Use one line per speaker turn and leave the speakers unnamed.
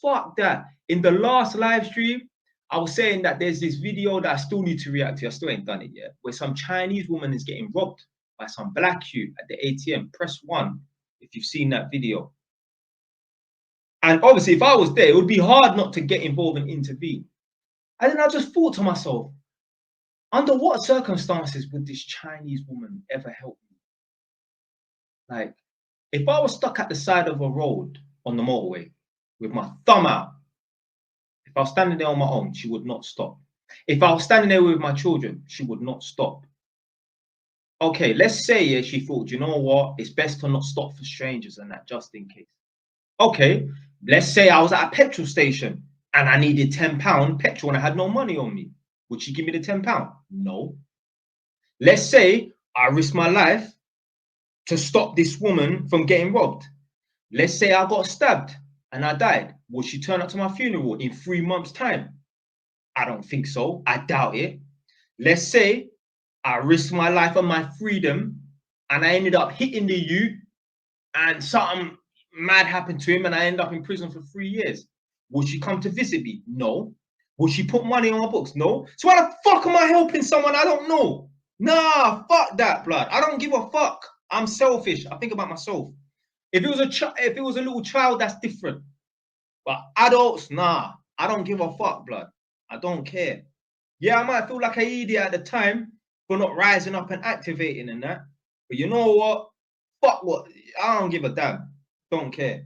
fuck that. In the last live stream, I was saying that there's this video that I still need to react to. I still ain't done it yet. Where some Chinese woman is getting robbed by some black youth at the ATM. Press 1 if you've seen that video. And obviously, if I was there, it would be hard not to get involved and intervene. And then I just thought to myself, under what circumstances would this Chinese woman ever help me? Like, if I was stuck at the side of a road on the motorway with my thumb out, if I was standing there on my own, she would not stop. If I was standing there with my children, she would not stop. Okay, let's say yeah, she thought, you know what, it's best to not stop for strangers and that, just in case. Okay, let's say I was at a petrol station and I needed £10 petrol and I had no money on me. Would she give me the £10? No. Let's say I risked my life to stop this woman from getting robbed. Let's say I got stabbed and I died. Would she turn up to my funeral in 3 months' time? I don't think so. I doubt it. Let's say I risked my life and my freedom and I ended up hitting the youth and something mad happened to him and I end up in prison for 3 years. Would she come to visit me? No. Would she put money on my books? No. So why the fuck am I helping someone I don't know? Nah, fuck that, blood. I don't give a fuck. I'm selfish. I think about myself. If it was a little child, that's different. But adults, nah. I don't give a fuck, blood. I don't care. Yeah, I might feel like an idiot at the time for not rising up and activating and that. But you know what? Fuck what? I don't give a damn. Don't care.